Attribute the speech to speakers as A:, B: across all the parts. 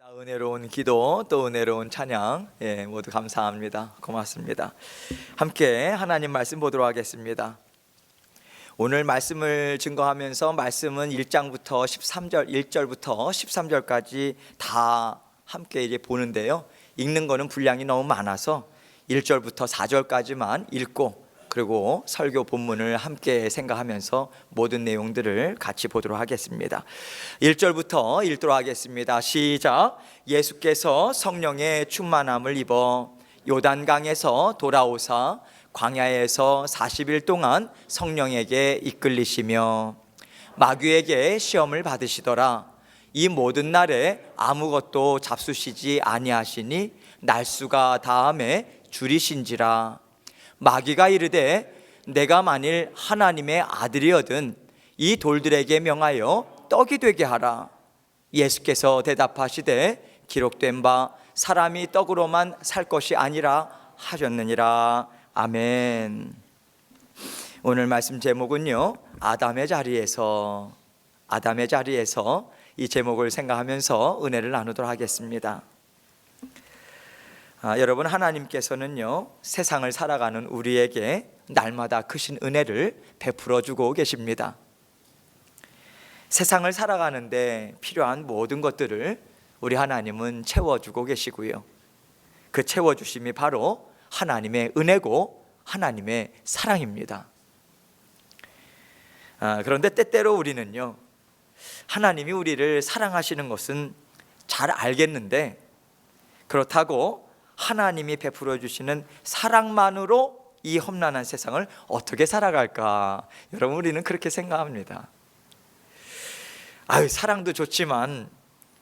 A: 은혜로운 기도 또 은혜로운 찬양 모두 감사합니다. 고맙습니다. 함께 하나님 말씀 보도록 하겠습니다. 오늘 말씀을 증거하면서 말씀은 1장부터 13절 1절부터 13절까지 다 함께 이제 보는데요. 읽는 거는 분량이 너무 많아서 1절부터 4절까지만 읽고 그리고 설교 본문을 함께 생각하면서 모든 내용들을 같이 보도록 하겠습니다. 1절부터 읽도록 하겠습니다. 시작. 예수께서 성령의 충만함을 입어 요단강에서 돌아오사 광야에서 40일 동안 성령에게 이끌리시며 마귀에게 시험을 받으시더라. 이 모든 날에 아무것도 잡수시지 아니하시니 날수가 다함에 줄이신지라. 마귀가 이르되 내가 만일 하나님의 아들이거든 이 돌들에게 명하여 떡이 되게 하라. 예수께서 대답하시되 기록된 바 사람이 떡으로만 살 것이 아니라 하셨느니라. 아멘. 오늘 말씀 제목은요, 아담의 자리에서 이 제목을 생각하면서 은혜를 나누도록 하겠습니다. 여러분, 하나님께서는요 세상을 살아가는 우리에게 날마다 크신 은혜를 베풀어 주고 계십니다. 세상을 살아가는데 필요한 모든 것들을 우리 하나님은 채워주고 계시고요, 그 채워주심이 바로 하나님의 은혜고 하나님의 사랑입니다. 그런데 때때로 우리는요, 하나님이 우리를 사랑하시는 것은 잘 알겠는데 그렇다고 하나님이 베풀어 주시는 사랑만으로 이 험난한 세상을 어떻게 살아갈까? 여러분, 우리는 그렇게 생각합니다. 사랑도 좋지만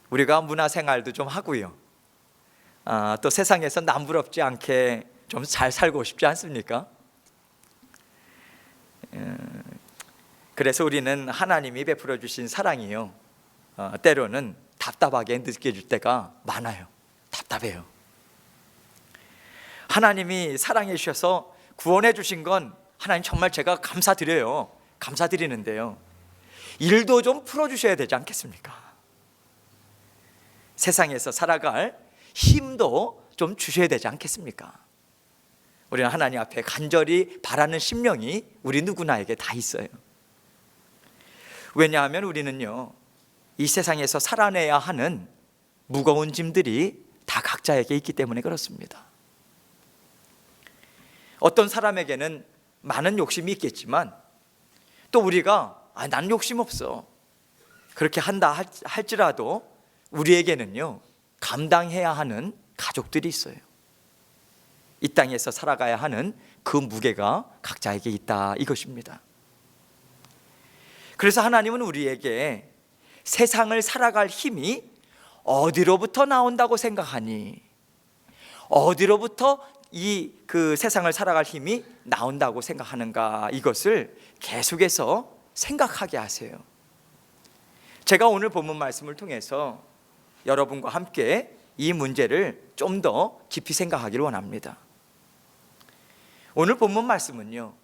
A: 우리가 문화생활도 좀 하고요, 또 세상에서 남부럽지 않게 좀 잘 살고 싶지 않습니까? 그래서 우리는 하나님이 베풀어 주신 사랑이요, 때로는 답답하게 느껴질 때가 많아요. 답답해요. 하나님이 사랑해 주셔서 구원해 주신 건 하나님 정말 제가 감사드리는데요, 일도 좀 풀어주셔야 되지 않겠습니까? 세상에서 살아갈 힘도 좀 주셔야 되지 않겠습니까? 우리는 하나님 앞에 간절히 바라는 심령이 우리 누구나에게 다 있어요. 왜냐하면 우리는요, 이 세상에서 살아내야 하는 무거운 짐들이 다 각자에게 있기 때문에 그렇습니다. 어떤 사람에게는 많은 욕심이 있겠지만 또 우리가 난 욕심 없어 그렇게 한다 할지라도 우리에게는요 감당해야 하는 가족들이 있어요. 이 땅에서 살아가야 하는 그 무게가 각자에게 있다, 이것입니다. 그래서 하나님은 우리에게 세상을 살아갈 힘이 어디로부터 나온다고 생각하니, 어디로부터 그 세상을 살아갈 힘이 나온다고 생각하는가, 이것을 계속해서 생각하게 하세요. 제가 오늘 본문 말씀을 통해서 여러분과 함께 이 문제를 좀 더 깊이 생각하기를 원합니다. 오늘 본문 말씀은요,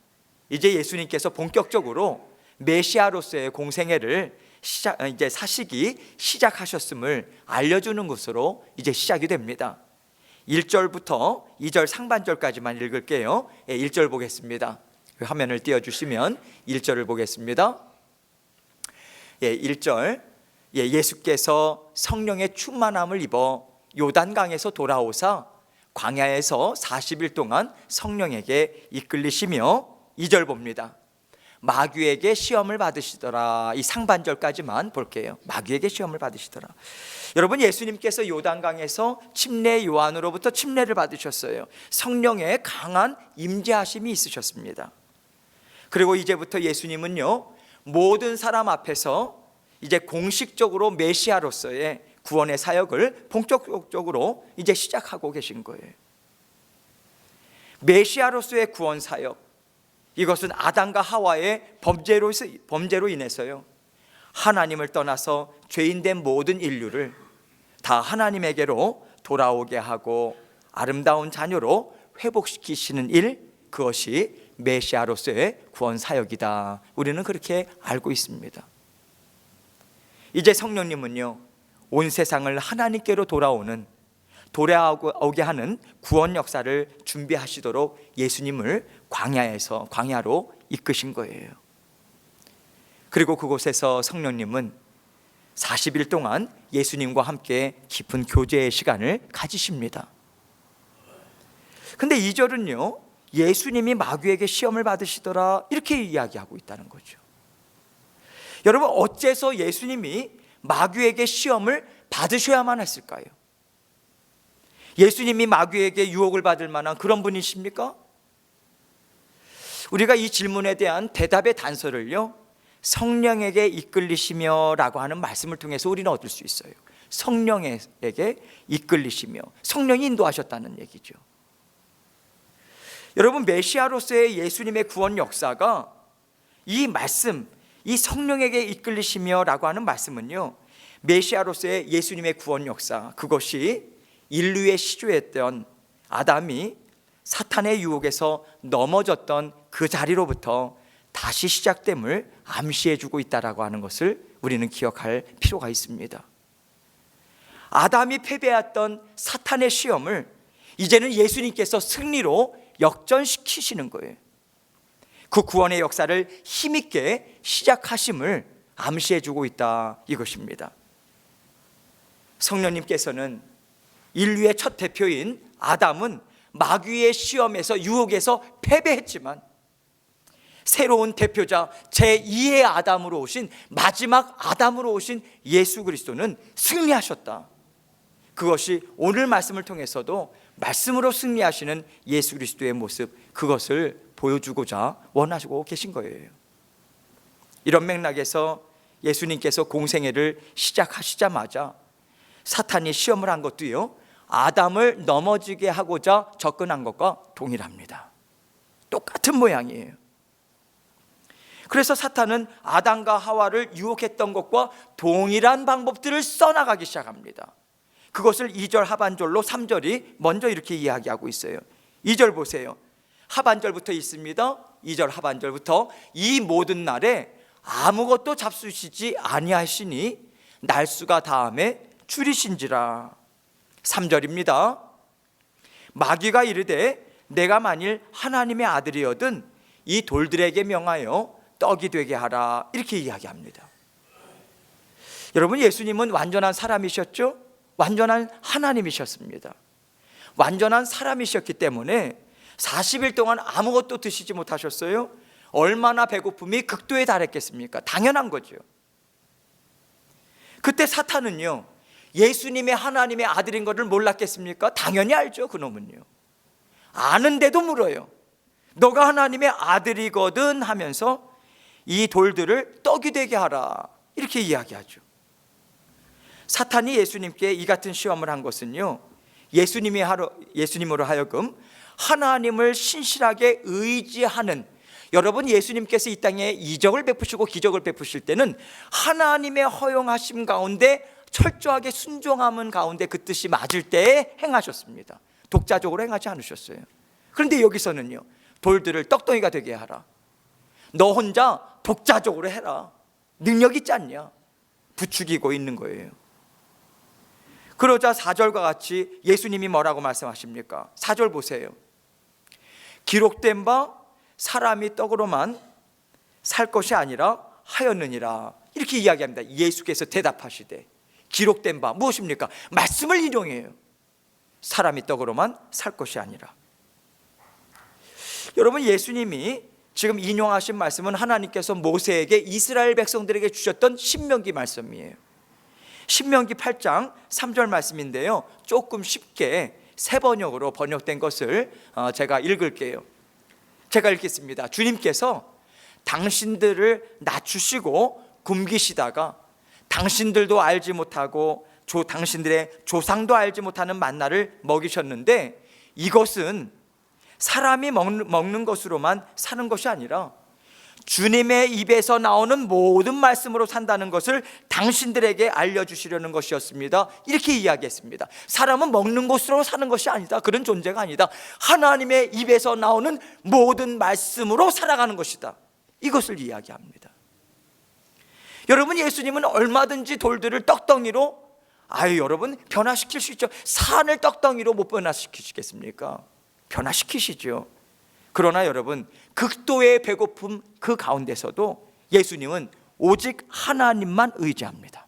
A: 이제 예수님께서 본격적으로 메시아로서의 공생애를 이제 사시기 시작하셨음을 알려주는 것으로 이제 시작이 됩니다. 1절부터 2절 상반절까지만 읽을게요. 1절 보겠습니다. 화면을 띄워주시면 1절을 보겠습니다. 1절. 예수께서 성령의 충만함을 입어 요단강에서 돌아오사 광야에서 40일 동안 성령에게 이끌리시며, 2절 봅니다. 마귀에게 시험을 받으시더라. 이 상반절까지만 볼게요. 마귀에게 시험을 받으시더라. 여러분, 예수님께서 요단강에서 침례 요한으로부터 침례를 받으셨어요. 성령의 강한 임재하심이 있으셨습니다. 그리고 이제부터 예수님은요, 모든 사람 앞에서 이제 공식적으로 메시아로서의 구원의 사역을 본격적으로 이제 시작하고 계신 거예요. 메시아로서의 구원 사역, 이것은 아담과 하와의 범죄로 인해서요, 하나님을 떠나서 죄인된 모든 인류를 다 하나님에게로 돌아오게 하고 아름다운 자녀로 회복시키시는 일, 그것이 메시아로서의 구원 사역이다. 우리는 그렇게 알고 있습니다. 이제 성령님은요, 온 세상을 하나님께로 돌아오게 하는 구원 역사를 준비하시도록 예수님을 광야로 이끄신 거예요. 그리고 그곳에서 성령님은 40일 동안 예수님과 함께 깊은 교제의 시간을 가지십니다. 근데 2절은요, 예수님이 마귀에게 시험을 받으시더라 이렇게 이야기하고 있다는 거죠. 여러분, 어째서 예수님이 마귀에게 시험을 받으셔야만 했을까요? 예수님이 마귀에게 유혹을 받을 만한 그런 분이십니까? 우리가 이 질문에 대한 대답의 단서를요, 성령에게 이끌리시며 라고 하는 말씀을 통해서 우리는 얻을 수 있어요. 성령에게 이끌리시며, 성령이 인도하셨다는 얘기죠. 여러분, 메시아로서의 예수님의 구원 역사가 이 말씀, 이 성령에게 이끌리시며 라고 하는 말씀은요, 메시아로서의 예수님의 구원 역사, 그것이 인류의 시조였던 아담이 사탄의 유혹에서 넘어졌던 그 자리로부터 다시 시작됨을 암시해주고 있다라고 하는 것을 우리는 기억할 필요가 있습니다. 아담이 패배했던 사탄의 시험을 이제는 예수님께서 승리로 역전시키시는 거예요. 그 구원의 역사를 힘있게 시작하심을 암시해주고 있다, 이것입니다. 성령님께서는 인류의 첫 대표인 아담은 마귀의 시험에서, 유혹에서 패배했지만 새로운 대표자 제2의 아담으로 오신, 마지막 아담으로 오신 예수 그리스도는 승리하셨다. 그것이 오늘 말씀을 통해서도 말씀으로 승리하시는 예수 그리스도의 모습, 그것을 보여주고자 원하시고 계신 거예요. 이런 맥락에서 예수님께서 공생애를 시작하시자마자 사탄이 시험을 한 것도요, 아담을 넘어지게 하고자 접근한 것과 동일합니다. 똑같은 모양이에요. 그래서 사탄은 아담과 하와를 유혹했던 것과 동일한 방법들을 써나가기 시작합니다. 그것을 2절 하반절로 3절이 먼저 이렇게 이야기하고 있어요. 2절 보세요. 하반절부터 있습니다. 2절 하반절부터, 이 모든 날에 아무것도 잡수시지 아니하시니 날수가 다음에 줄이신지라. 3절입니다. 마귀가 이르되 내가 만일 하나님의 아들이거든 이 돌들에게 명하여 떡이 되게 하라, 이렇게 이야기합니다. 여러분, 예수님은 완전한 사람이셨죠? 완전한 하나님이셨습니다. 완전한 사람이셨기 때문에 40일 동안 아무것도 드시지 못하셨어요. 얼마나 배고픔이 극도에 달했겠습니까? 당연한 거죠. 그때 사탄은요, 예수님의 하나님의 아들인 것을 몰랐겠습니까? 당연히 알죠. 그놈은요, 아는데도 물어요. 너가 하나님의 아들이거든 하면서 이 돌들을 떡이 되게 하라, 이렇게 이야기하죠. 사탄이 예수님께 이 같은 시험을 한 것은요, 예수님으로 하여금 하나님을 신실하게 의지하는, 여러분, 예수님께서 이 땅에 이적을 베푸시고 기적을 베푸실 때는 하나님의 허용하심 가운데 철저하게 순종함은 가운데 그 뜻이 맞을 때에 행하셨습니다. 독자적으로 행하지 않으셨어요. 그런데 여기서는요, 돌들을 떡덩이가 되게 하라, 너 혼자 독자적으로 해라, 능력 있지 않냐, 부추기고 있는 거예요. 그러자 4절과 같이 예수님이 뭐라고 말씀하십니까? 4절 보세요. 기록된 바 사람이 떡으로만 살 것이 아니라 하였느니라, 이렇게 이야기합니다. 예수께서 대답하시되, 기록된 바 무엇입니까? 말씀을 인용해요. 사람이 떡으로만 살 것이 아니라. 여러분, 예수님이 지금 인용하신 말씀은 하나님께서 모세에게 이스라엘 백성들에게 주셨던 신명기 말씀이에요. 신명기 8장 3절 말씀인데요, 조금 쉽게 새 번역으로 번역된 것을 제가 읽을게요. 제가 읽겠습니다. 주님께서 당신들을 낮추시고 굶기시다가 당신들도 알지 못하고 당신들의 조상도 알지 못하는 만나를 먹이셨는데, 이것은 사람이 먹는 것으로만 사는 것이 아니라 주님의 입에서 나오는 모든 말씀으로 산다는 것을 당신들에게 알려주시려는 것이었습니다, 이렇게 이야기했습니다. 사람은 먹는 것으로 사는 것이 아니다, 그런 존재가 아니다. 하나님의 입에서 나오는 모든 말씀으로 살아가는 것이다, 이것을 이야기합니다. 여러분, 예수님은 얼마든지 돌들을 떡덩이로 아유, 여러분, 변화시킬 수 있죠. 산을 떡덩이로 못 변화시키시겠습니까? 변화시키시죠. 그러나 여러분, 극도의 배고픔 그 가운데서도 예수님은 오직 하나님만 의지합니다.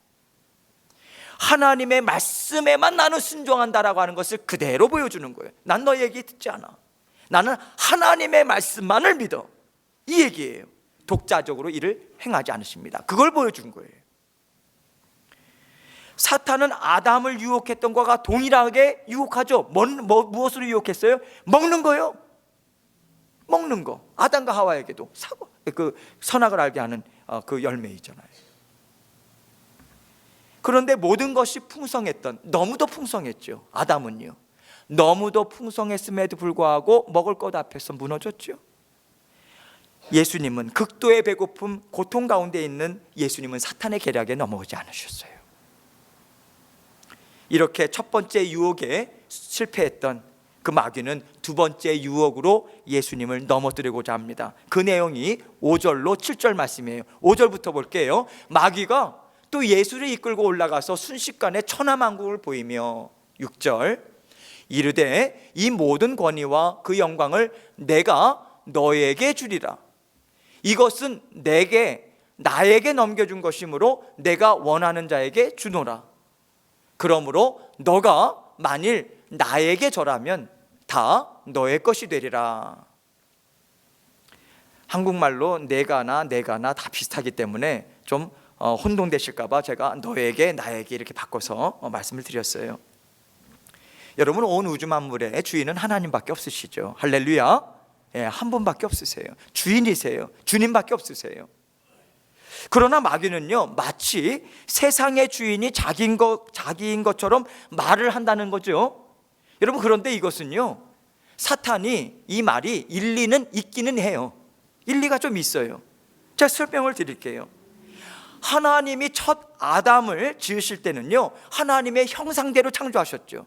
A: 하나님의 말씀에만 나는 순종한다라고 하는 것을 그대로 보여주는 거예요. 난 너 얘기 듣지 않아. 나는 하나님의 말씀만을 믿어. 이 얘기예요. 독자적으로 이를 행하지 않으십니다. 그걸 보여준 거예요. 사탄은 아담을 유혹했던 것과 동일하게 유혹하죠. 무엇으로 유혹했어요? 먹는 거요. 먹는 거. 아담과 하와에게도 사과, 그 선악을 알게 하는 그 열매 있잖아요. 그런데 모든 것이 풍성했던, 너무도 풍성했죠. 아담은요. 너무도 풍성했음에도 불구하고 먹을 것 앞에서 무너졌죠. 예수님은 극도의 배고픔, 고통 가운데 있는 예수님은 사탄의 계략에 넘어오지 않으셨어요. 이렇게 첫 번째 유혹에 실패했던 그 마귀는 두 번째 유혹으로 예수님을 넘어뜨리고자 합니다. 그 내용이 5절로 7절 말씀이에요. 5절부터 볼게요. 마귀가 또 예수를 이끌고 올라가서 순식간에 천하만국을 보이며 6절 이르되 이 모든 권위와 그 영광을 내가 너에게 주리라. 이것은 나에게 넘겨준 것이므로 내가 원하는 자에게 주노라. 그러므로 너가 만일 나에게 절하면 다 너의 것이 되리라. 한국말로 내가나 다 비슷하기 때문에 좀 혼동되실까봐 제가 너에게 나에게 이렇게 바꿔서 말씀을 드렸어요. 여러분, 온 우주 만물의 주인은 하나님밖에 없으시죠. 할렐루야. 한 분밖에 없으세요. 주인이세요. 주님밖에 없으세요. 그러나 마귀는요, 마치 세상의 주인이 자기인 것처럼 말을 한다는 거죠. 여러분, 그런데 이것은요, 사탄이 이 말이 일리는 있기는 해요. 일리가 좀 있어요. 제가 설명을 드릴게요. 하나님이 첫 아담을 지으실 때는요, 하나님의 형상대로 창조하셨죠.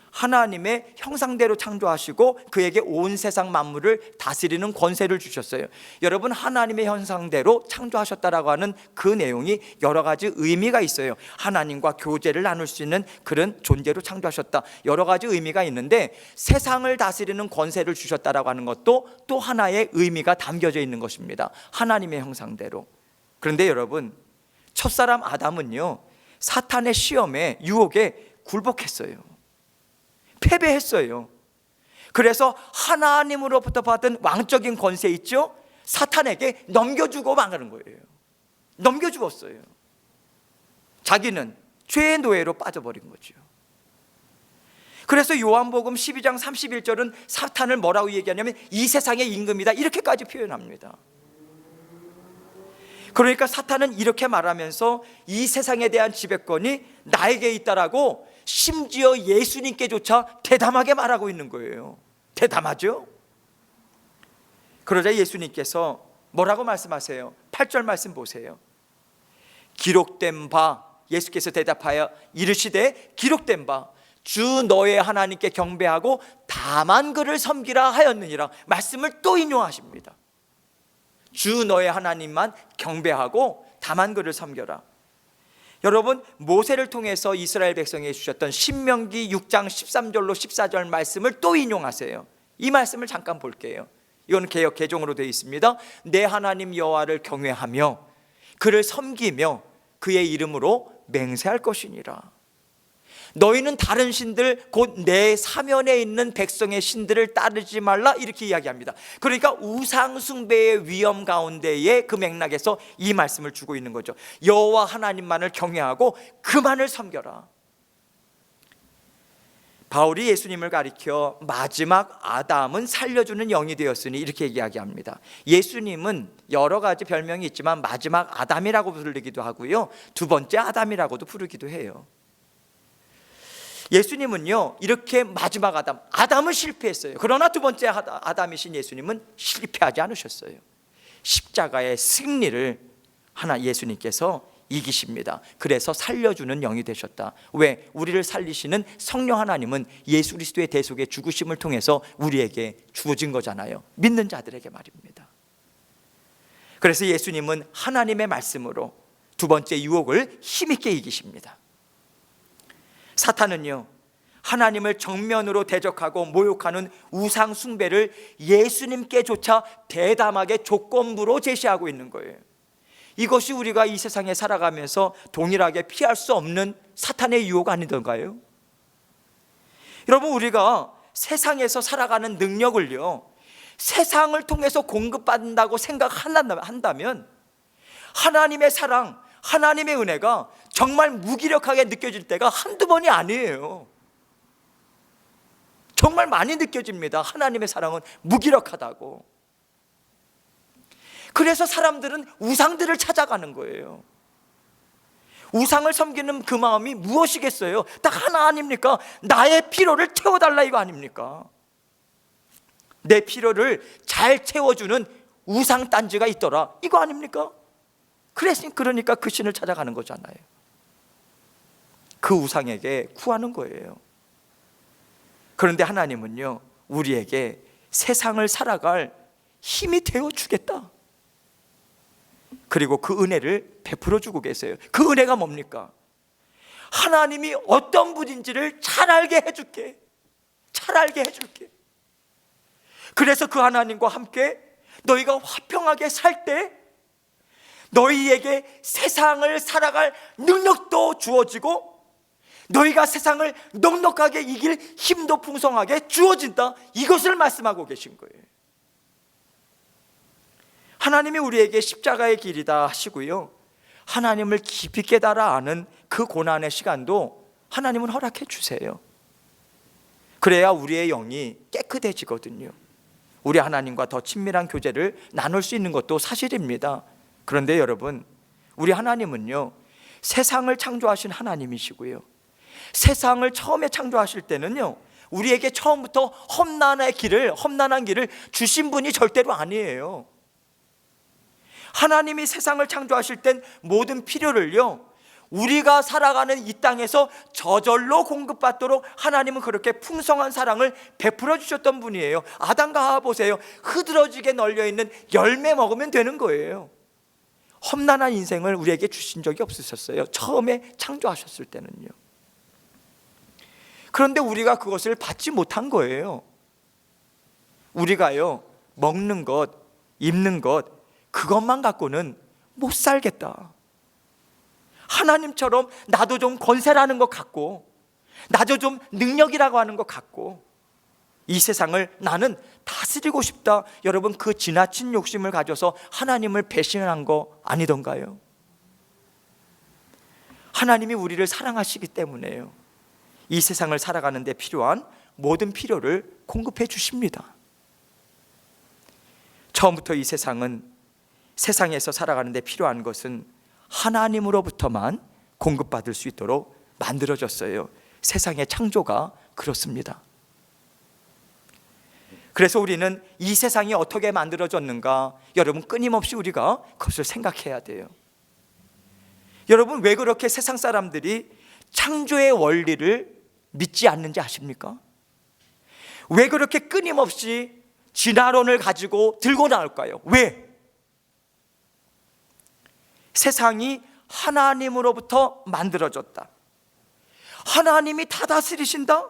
A: 하나님의 형상대로 창조하시고 그에게 온 세상 만물을 다스리는 권세를 주셨어요. 여러분, 하나님의 형상대로 창조하셨다라고 하는 그 내용이 여러 가지 의미가 있어요. 하나님과 교제를 나눌 수 있는 그런 존재로 창조하셨다, 여러 가지 의미가 있는데, 세상을 다스리는 권세를 주셨다라고 하는 것도 또 하나의 의미가 담겨져 있는 것입니다. 하나님의 형상대로. 그런데 여러분, 첫사람 아담은요, 사탄의 시험에, 유혹에 굴복했어요. 패배했어요. 그래서 하나님으로부터 받은 왕적인 권세 있죠? 사탄에게 넘겨주고 망하는 거예요. 넘겨주었어요. 자기는 죄의 노예로 빠져버린 거죠. 그래서 요한복음 12장 31절은 사탄을 뭐라고 얘기하냐면 이 세상의 임금이다, 이렇게까지 표현합니다. 그러니까 사탄은 이렇게 말하면서 이 세상에 대한 지배권이 나에게 있다라고 심지어 예수님께조차 대담하게 말하고 있는 거예요. 대담하죠? 그러자 예수님께서 뭐라고 말씀하세요? 8절 말씀 보세요. 기록된 바, 예수께서 대답하여 이르시되 기록된 바 주 너의 하나님께 경배하고 다만 그를 섬기라 하였느니라. 말씀을 또 인용하십니다. 주 너의 하나님만 경배하고 다만 그를 섬겨라. 여러분, 모세를 통해서 이스라엘 백성에게 주셨던 신명기 6장 13절로 14절 말씀을 또 인용하세요. 이 말씀을 잠깐 볼게요. 이건 개역 개정으로 되어 있습니다. 내 하나님 여호와를 경외하며 그를 섬기며 그의 이름으로 맹세할 것이니라. 너희는 다른 신들 곧 내 사면에 있는 백성의 신들을 따르지 말라, 이렇게 이야기합니다. 그러니까 우상 숭배의 위험 가운데에 그 맥락에서 이 말씀을 주고 있는 거죠. 여호와 하나님만을 경외하고 그만을 섬겨라. 바울이 예수님을 가리켜 마지막 아담은 살려주는 영이 되었으니 이렇게 이야기합니다. 예수님은 여러 가지 별명이 있지만 마지막 아담이라고 부르기도 하고요, 두 번째 아담이라고도 부르기도 해요. 예수님은요, 이렇게 마지막 아담은 실패했어요. 그러나 두 번째 아담이신 예수님은 실패하지 않으셨어요. 십자가의 승리를 예수님께서 이기십니다. 그래서 살려주는 영이 되셨다. 왜? 우리를 살리시는 성령 하나님은 예수 그리스도의 대속의 죽으심을 통해서 우리에게 주어진 거잖아요. 믿는 자들에게 말입니다. 그래서 예수님은 하나님의 말씀으로 두 번째 유혹을 힘있게 이기십니다. 사탄은요, 하나님을 정면으로 대적하고 모욕하는 우상 숭배를 예수님께조차 대담하게 조건부로 제시하고 있는 거예요. 이것이 우리가 이 세상에 살아가면서 동일하게 피할 수 없는 사탄의 유혹 아니던가요? 여러분, 우리가 세상에서 살아가는 능력을요, 세상을 통해서 공급받는다고 생각한다면 하나님의 사랑, 하나님의 은혜가 정말 무기력하게 느껴질 때가 한두 번이 아니에요. 정말 많이 느껴집니다. 하나님의 사랑은 무기력하다고. 그래서 사람들은 우상들을 찾아가는 거예요. 우상을 섬기는 그 마음이 무엇이겠어요? 딱 하나 아닙니까? 나의 필요를 채워달라, 이거 아닙니까? 내 필요를 잘 채워주는 우상 딴지가 있더라, 이거 아닙니까? 그러니까 그 신을 찾아가는 거잖아요. 그 우상에게 구하는 거예요. 그런데 하나님은요, 우리에게 세상을 살아갈 힘이 되어주겠다, 그리고 그 은혜를 베풀어 주고 계세요. 그 은혜가 뭡니까? 하나님이 어떤 분인지를 잘 알게 해줄게. 잘 알게 해줄게. 그래서 그 하나님과 함께 너희가 화평하게 살 때 너희에게 세상을 살아갈 능력도 주어지고 너희가 세상을 넉넉하게 이길 힘도 풍성하게 주어진다, 이것을 말씀하고 계신 거예요. 하나님이 우리에게 십자가의 길이다 하시고요, 하나님을 깊이 깨달아 아는 그 고난의 시간도 하나님은 허락해 주세요. 그래야 우리의 영이 깨끗해지거든요. 우리 하나님과 더 친밀한 교제를 나눌 수 있는 것도 사실입니다. 그런데 여러분, 우리 하나님은요, 세상을 창조하신 하나님이시고요, 세상을 처음에 창조하실 때는요, 우리에게 처음부터 험난한 길을 주신 분이 절대로 아니에요. 하나님이 세상을 창조하실 땐 모든 필요를요, 우리가 살아가는 이 땅에서 저절로 공급받도록 하나님은 그렇게 풍성한 사랑을 베풀어 주셨던 분이에요. 아담과 하와 보세요. 흐드러지게 널려있는 열매 먹으면 되는 거예요. 험난한 인생을 우리에게 주신 적이 없으셨어요, 처음에 창조하셨을 때는요. 그런데 우리가 그것을 받지 못한 거예요. 우리가요, 먹는 것, 입는 것, 그것만 갖고는 못 살겠다. 하나님처럼 나도 좀 권세라는 것 같고, 나도 좀 능력이라고 하는 것 같고, 이 세상을 나는 다스리고 싶다. 여러분, 그 지나친 욕심을 가져서 하나님을 배신한 거 아니던가요? 하나님이 우리를 사랑하시기 때문에요, 이 세상을 살아가는 데 필요한 모든 필요를 공급해 주십니다. 처음부터 이 세상에서 살아가는 데 필요한 것은 하나님으로부터만 공급받을 수 있도록 만들어졌어요. 세상의 창조가 그렇습니다. 그래서 우리는 이 세상이 어떻게 만들어졌는가, 여러분, 끊임없이 우리가 그것을 생각해야 돼요. 여러분, 왜 그렇게 세상 사람들이 창조의 원리를 믿지 않는지 아십니까? 왜 그렇게 끊임없이 진화론을 가지고 들고 나올까요? 왜? 세상이 하나님으로부터 만들어졌다, 하나님이 다 다스리신다,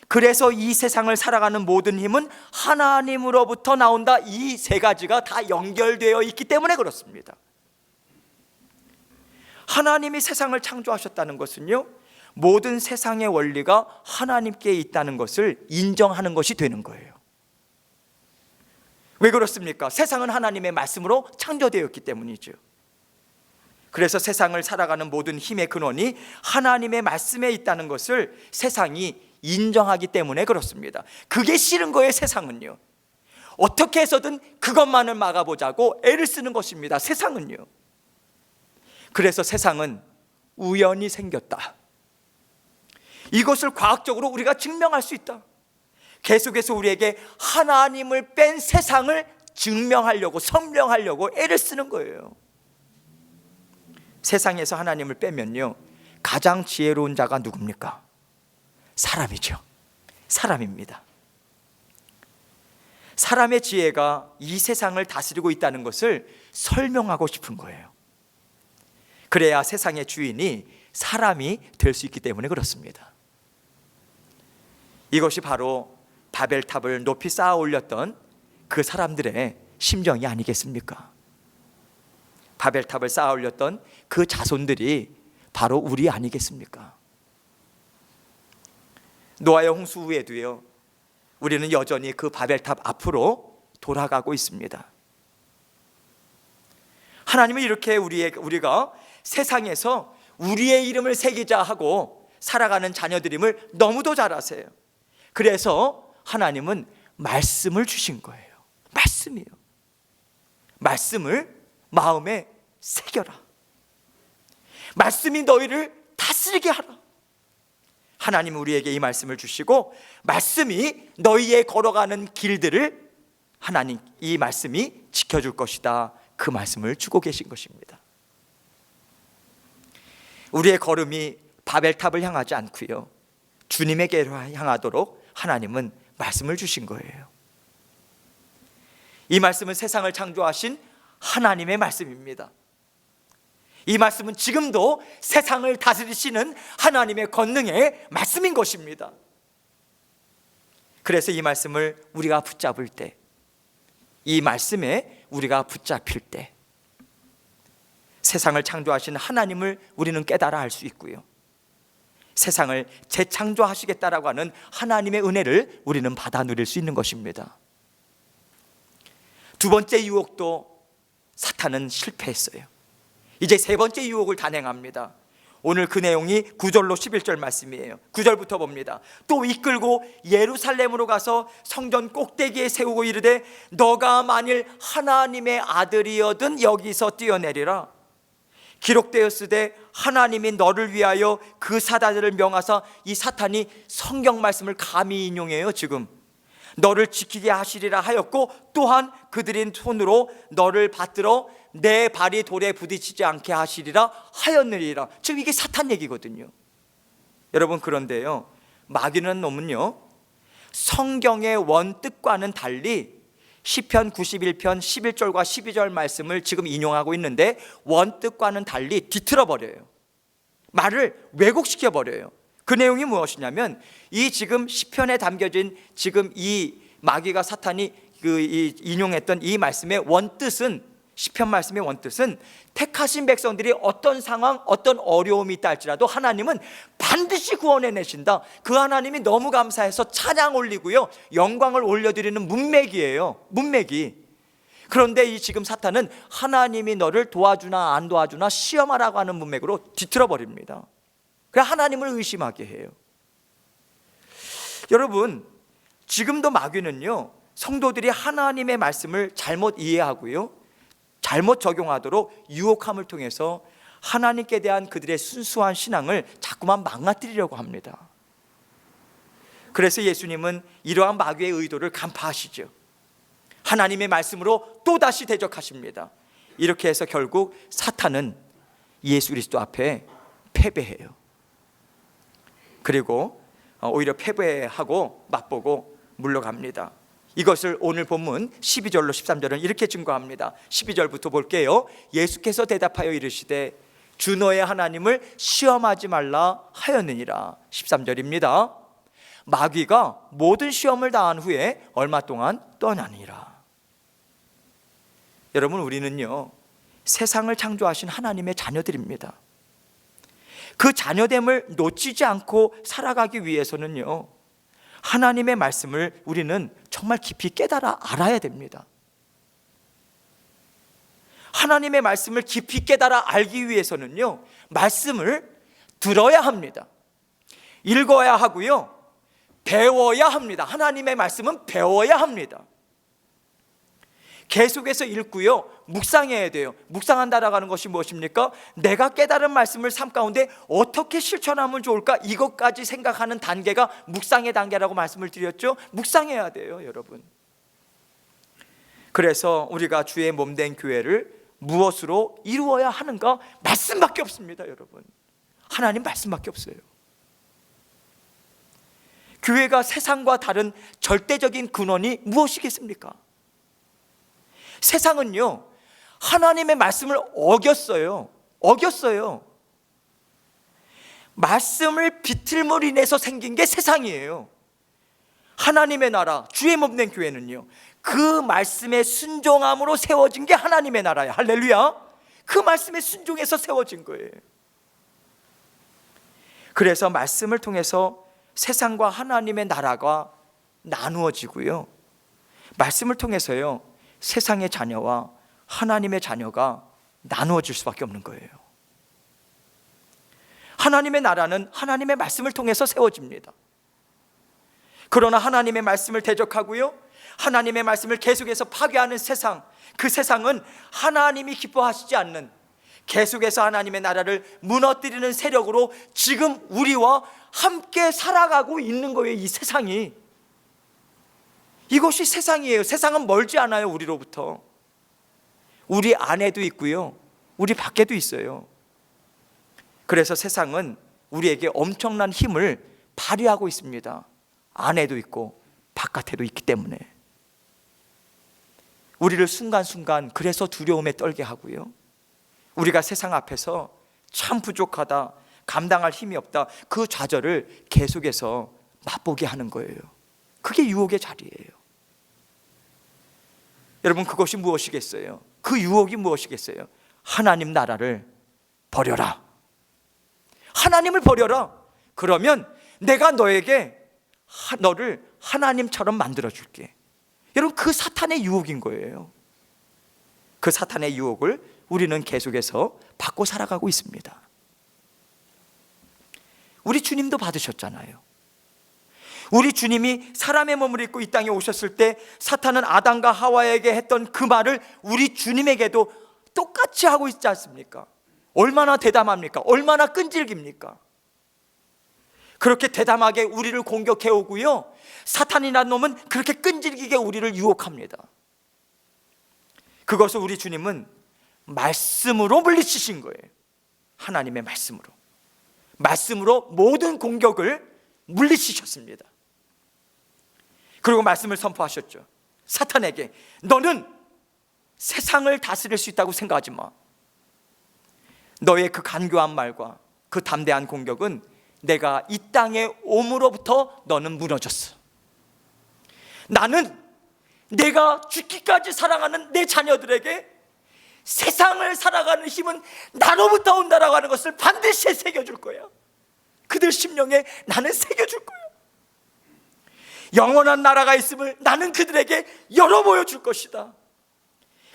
A: 그래서 이 세상을 살아가는 모든 힘은 하나님으로부터 나온다, 이 세 가지가 다 연결되어 있기 때문에 그렇습니다. 하나님이 세상을 창조하셨다는 것은요, 모든 세상의 원리가 하나님께 있다는 것을 인정하는 것이 되는 거예요. 왜 그렇습니까? 세상은 하나님의 말씀으로 창조되었기 때문이죠. 그래서 세상을 살아가는 모든 힘의 근원이 하나님의 말씀에 있다는 것을 세상이 인정하기 때문에 그렇습니다. 그게 싫은 거예요, 세상은요. 어떻게 해서든 그것만을 막아보자고 애를 쓰는 것입니다, 세상은요. 그래서 세상은 우연히 생겼다, 이것을 과학적으로 우리가 증명할 수 있다. 계속해서 우리에게 하나님을 뺀 세상을 증명하려고, 설명하려고 애를 쓰는 거예요. 세상에서 하나님을 빼면요, 가장 지혜로운 자가 누굽니까? 사람이죠. 사람입니다. 사람의 지혜가 이 세상을 다스리고 있다는 것을 설명하고 싶은 거예요. 그래야 세상의 주인이 사람이 될 수 있기 때문에 그렇습니다. 이것이 바로 바벨탑을 높이 쌓아 올렸던 그 사람들의 심정이 아니겠습니까? 바벨탑을 쌓아 올렸던 그 자손들이 바로 우리 아니겠습니까? 노아의 홍수 후에도요, 우리는 여전히 그 바벨탑 앞으로 돌아가고 있습니다. 하나님은 이렇게 우리가 세상에서 우리의 이름을 새기자 하고 살아가는 자녀들임을 너무도 잘 아세요. 그래서 하나님은 말씀을 주신 거예요. 말씀이요. 말씀을 마음에 새겨라. 말씀이 너희를 다스리게 하라. 하나님은 우리에게 이 말씀을 주시고, 말씀이 너희의 걸어가는 길들을 하나님, 이 말씀이 지켜줄 것이다, 그 말씀을 주고 계신 것입니다. 우리의 걸음이 바벨탑을 향하지 않고요, 주님에게로 향하도록 하나님은 말씀을 주신 거예요. 이 말씀은 세상을 창조하신 하나님의 말씀입니다. 이 말씀은 지금도 세상을 다스리시는 하나님의 권능의 말씀인 것입니다. 그래서 이 말씀을 우리가 붙잡을 때, 이 말씀에 우리가 붙잡힐 때 세상을 창조하신 하나님을 우리는 깨달아 알 수 있고요, 세상을 재창조하시겠다라고 하는 하나님의 은혜를 우리는 받아 누릴 수 있는 것입니다. 두 번째 유혹도 사탄은 실패했어요. 이제 세 번째 유혹을 단행합니다. 오늘 그 내용이 9절로 11절 말씀이에요. 9절부터 봅니다. 또 이끌고 예루살렘으로 가서 성전 꼭대기에 세우고 이르되 너가 만일 하나님의 아들이어든 여기서 뛰어내리라. 기록되었으되 하나님이 너를 위하여 그 사자들을 명하사, 이 사탄이 성경 말씀을 감히 인용해요. 지금 너를 지키게 하시리라 하였고, 또한 그들의 손으로 너를 받들어 내 발이 돌에 부딪히지 않게 하시리라 하였느니라. 지금 이게 사탄 얘기거든요. 여러분, 그런데요, 마귀는 놈은요, 성경의 원뜻과는 달리 시편 91편 11절과 12절 말씀을 지금 인용하고 있는데 원뜻과는 달리 뒤틀어 버려요. 말을 왜곡시켜 버려요. 그 내용이 무엇이냐면, 이 지금 시편에 담겨진 지금 이 마귀가 사탄이 인용했던 이 말씀의 원뜻은, 시편 말씀의 원뜻은 택하신 백성들이 어떤 상황, 어떤 어려움이 있다 할지라도 하나님은 반드시 구원해 내신다. 그 하나님이 너무 감사해서 찬양 올리고요, 영광을 올려드리는 문맥이에요. 문맥이. 그런데 이 지금 사탄은 하나님이 너를 도와주나 안 도와주나 시험하라고 하는 문맥으로 뒤틀어 버립니다. 그래서 하나님을 의심하게 해요. 여러분, 지금도 마귀는요, 성도들이 하나님의 말씀을 잘못 이해하고요, 잘못 적용하도록 유혹함을 통해서 하나님께 대한 그들의 순수한 신앙을 자꾸만 망가뜨리려고 합니다. 그래서 예수님은 이러한 마귀의 의도를 간파하시죠. 하나님의 말씀으로 또다시 대적하십니다. 이렇게 해서 결국 사탄은 예수 그리스도 앞에 패배해요. 그리고 오히려 패배하고 맛보고 물러갑니다. 이것을 오늘 본문 12절로 13절은 이렇게 증거합니다. 12절부터 볼게요. 예수께서 대답하여 이르시되 주 너의 하나님을 시험하지 말라 하였느니라. 13절입니다. 마귀가 모든 시험을 다한 후에 얼마 동안 떠나니라. 여러분, 우리는요, 세상을 창조하신 하나님의 자녀들입니다. 그 자녀됨을 놓치지 않고 살아가기 위해서는요, 하나님의 말씀을 우리는 정말 깊이 깨달아 알아야 됩니다. 하나님의 말씀을 깊이 깨달아 알기 위해서는요, 말씀을 들어야 합니다. 읽어야 하고요, 배워야 합니다. 하나님의 말씀은 배워야 합니다. 계속해서 읽고요, 묵상해야 돼요. 묵상한다라고 하는 것이 무엇입니까? 내가 깨달은 말씀을 삶 가운데 어떻게 실천하면 좋을까? 이것까지 생각하는 단계가 묵상의 단계라고 말씀을 드렸죠. 묵상해야 돼요, 여러분. 그래서 우리가 주의 몸된 교회를 무엇으로 이루어야 하는가? 말씀밖에 없습니다, 여러분. 하나님 말씀밖에 없어요. 교회가 세상과 다른 절대적인 근원이 무엇이겠습니까? 세상은요, 하나님의 말씀을 어겼어요. 어겼어요. 말씀을 비틀므로 인해서 생긴 게 세상이에요. 하나님의 나라, 주의 몸된 교회는요, 그 말씀에 순종함으로 세워진 게 하나님의 나라예요. 할렐루야. 그 말씀에 순종해서 세워진 거예요. 그래서 말씀을 통해서 세상과 하나님의 나라가 나누어지고요, 말씀을 통해서요, 세상의 자녀와 하나님의 자녀가 나누어질 수밖에 없는 거예요. 하나님의 나라는 하나님의 말씀을 통해서 세워집니다. 그러나 하나님의 말씀을 대적하고요, 하나님의 말씀을 계속해서 파괴하는 세상, 그 세상은 하나님이 기뻐하시지 않는, 계속해서 하나님의 나라를 무너뜨리는 세력으로 지금 우리와 함께 살아가고 있는 거예요. 이 세상이, 이것이 세상이에요. 세상은 멀지 않아요. 우리로부터. 우리 안에도 있고요, 우리 밖에도 있어요. 그래서 세상은 우리에게 엄청난 힘을 발휘하고 있습니다. 안에도 있고 바깥에도 있기 때문에 우리를 순간순간 그래서 두려움에 떨게 하고요, 우리가 세상 앞에서 참 부족하다, 감당할 힘이 없다, 그 좌절을 계속해서 맛보게 하는 거예요. 그게 유혹의 자리예요. 여러분, 그것이 무엇이겠어요? 그 유혹이 무엇이겠어요? 하나님 나라를 버려라. 하나님을 버려라. 그러면 내가 너에게 너를 하나님처럼 만들어줄게. 여러분, 그 사탄의 유혹인 거예요. 그 사탄의 유혹을 우리는 계속해서 받고 살아가고 있습니다. 우리 주님도 받으셨잖아요. 우리 주님이 사람의 몸을 입고 이 땅에 오셨을 때 사탄은 아담과 하와에게 했던 그 말을 우리 주님에게도 똑같이 하고 있지 않습니까? 얼마나 대담합니까? 얼마나 끈질깁니까? 그렇게 대담하게 우리를 공격해 오고요, 사탄이라는 놈은 그렇게 끈질기게 우리를 유혹합니다. 그것을 우리 주님은 말씀으로 물리치신 거예요. 하나님의 말씀으로 모든 공격을 물리치셨습니다. 그리고 말씀을 선포하셨죠. 사탄에게, 너는 세상을 다스릴 수 있다고 생각하지 마. 너의 그 간교한 말과 그 담대한 공격은 내가 이 땅에 옴으로부터 너는 무너졌어. 나는 내가 죽기까지 사랑하는 내 자녀들에게 세상을 살아가는 힘은 나로부터 온다라고 하는 것을 반드시 새겨줄 거야. 그들 심령에 나는 새겨줄 거야. 영원한 나라가 있음을 나는 그들에게 열어 보여줄 것이다.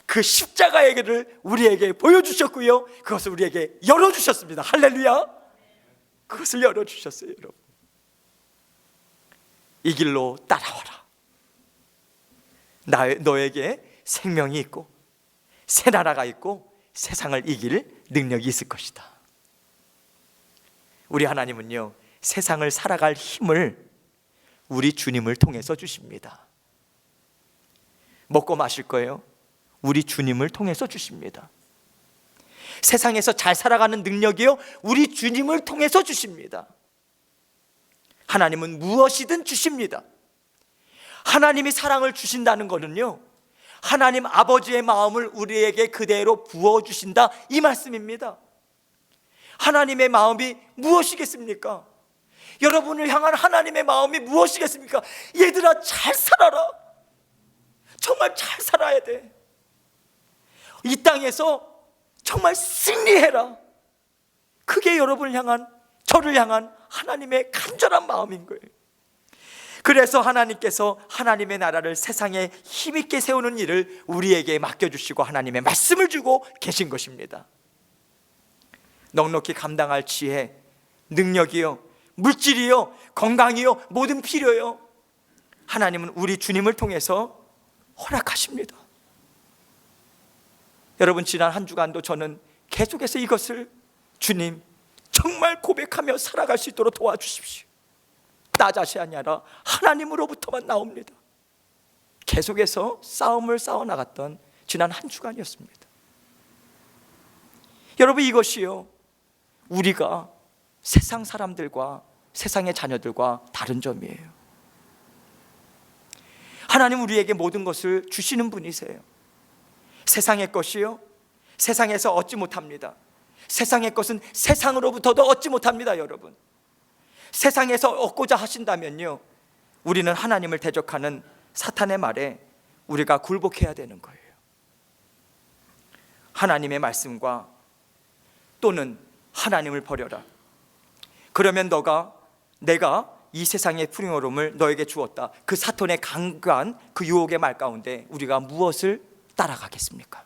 A: 그 십자가의 길을 우리에게 보여주셨고요, 그것을 우리에게 열어주셨습니다. 할렐루야. 그것을 열어주셨어요. 여러분, 이 길로 따라와라. 너에게 생명이 있고 새 나라가 있고 세상을 이길 능력이 있을 것이다. 우리 하나님은요, 세상을 살아갈 힘을 우리 주님을 통해서 주십니다. 먹고 마실 거예요, 우리 주님을 통해서 주십니다. 세상에서 잘 살아가는 능력이요, 우리 주님을 통해서 주십니다. 하나님은 무엇이든 주십니다. 하나님이 사랑을 주신다는 것은요, 하나님 아버지의 마음을 우리에게 그대로 부어주신다, 이 말씀입니다. 하나님의 마음이 무엇이겠습니까? 여러분을 향한 하나님의 마음이 무엇이겠습니까? 얘들아, 잘 살아라. 정말 잘 살아야 돼. 이 땅에서 정말 승리해라. 그게 여러분을 향한, 저를 향한 하나님의 간절한 마음인 거예요. 그래서 하나님께서 하나님의 나라를 세상에 힘있게 세우는 일을 우리에게 맡겨주시고 하나님의 말씀을 주고 계신 것입니다. 넉넉히 감당할 지혜, 능력이요, 물질이요, 건강이요, 모든 필요요, 하나님은 우리 주님을 통해서 허락하십니다. 여러분, 지난 한 주간도 저는 계속해서 이것을 주님 정말 고백하며 살아갈 수 있도록 도와주십시오. 나 자신이 아니라 하나님으로부터만 나옵니다. 계속해서 싸움을 싸워나갔던 지난 한 주간이었습니다. 여러분, 이것이요, 우리가 세상 사람들과 세상의 자녀들과 다른 점이에요. 하나님 우리에게 모든 것을 주시는 분이세요. 세상의 것이요, 세상에서 얻지 못합니다. 세상의 것은 세상으로부터도 얻지 못합니다. 여러분, 세상에서 얻고자 하신다면요, 우리는 하나님을 대적하는 사탄의 말에 우리가 굴복해야 되는 거예요. 하나님의 말씀과 또는 하나님을 버려라. 그러면 내가 이 세상의 풍요로움을 너에게 주었다. 그 사탄의 강간, 그 유혹의 말 가운데 우리가 무엇을 따라가겠습니까?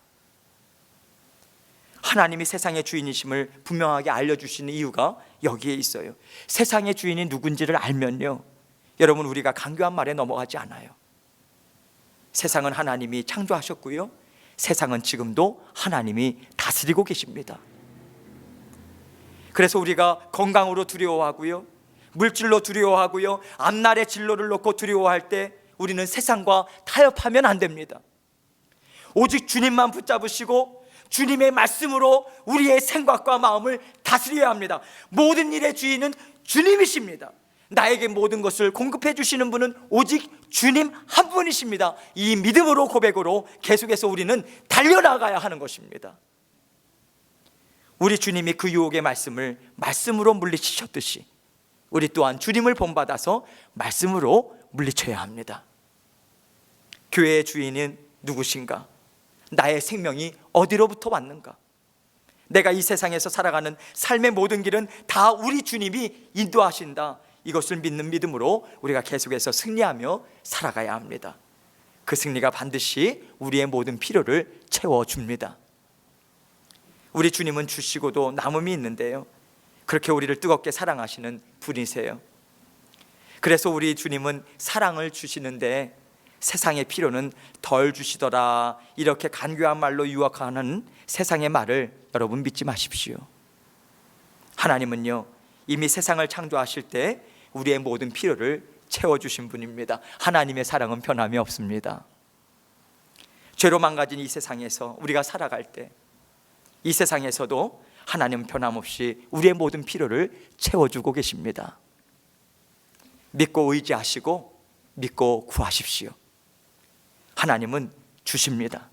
A: 하나님이 세상의 주인이심을 분명하게 알려주시는 이유가 여기에 있어요. 세상의 주인이 누군지를 알면요, 여러분, 우리가 강교한 말에 넘어가지 않아요. 세상은 하나님이 창조하셨고요, 세상은 지금도 하나님이 다스리고 계십니다. 그래서 우리가 건강으로 두려워하고요, 물질로 두려워하고요, 앞날의 진로를 놓고 두려워할 때 우리는 세상과 타협하면 안 됩니다. 오직 주님만 붙잡으시고 주님의 말씀으로 우리의 생각과 마음을 다스려야 합니다. 모든 일의 주인은 주님이십니다. 나에게 모든 것을 공급해 주시는 분은 오직 주님 한 분이십니다. 이 믿음으로, 고백으로 계속해서 우리는 달려나가야 하는 것입니다. 우리 주님이 그 유혹의 말씀을 말씀으로 물리치셨듯이 우리 또한 주님을 본받아서 말씀으로 물리쳐야 합니다. 교회의 주인은 누구신가? 나의 생명이 어디로부터 왔는가? 내가 이 세상에서 살아가는 삶의 모든 길은 다 우리 주님이 인도하신다. 이것을 믿는 믿음으로 우리가 계속해서 승리하며 살아가야 합니다. 그 승리가 반드시 우리의 모든 필요를 채워줍니다. 우리 주님은 주시고도 남음이 있는데요, 그렇게 우리를 뜨겁게 사랑하시는 분이세요. 그래서 우리 주님은 사랑을 주시는데 세상의 필요는 덜 주시더라, 이렇게 간교한 말로 유혹하는 세상의 말을 여러분 믿지 마십시오. 하나님은요, 이미 세상을 창조하실 때 우리의 모든 필요를 채워주신 분입니다. 하나님의 사랑은 변함이 없습니다. 죄로 망가진 이 세상에서 우리가 살아갈 때 이 세상에서도 하나님은 변함없이 우리의 모든 필요를 채워주고 계십니다. 믿고 의지하시고 믿고 구하십시오. 하나님은 주십니다.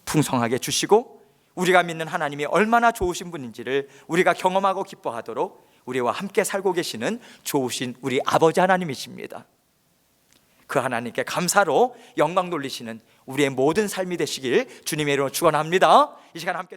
A: 풍성하게 주시고 우리가 믿는 하나님이 얼마나 좋으신 분인지를 우리가 경험하고 기뻐하도록 우리와 함께 살고 계시는 좋으신 우리 아버지 하나님이십니다. 그 하나님께 감사로 영광 돌리시는 우리의 모든 삶이 되시길 주님의 이름으로 축원합니다. 이 시간 함께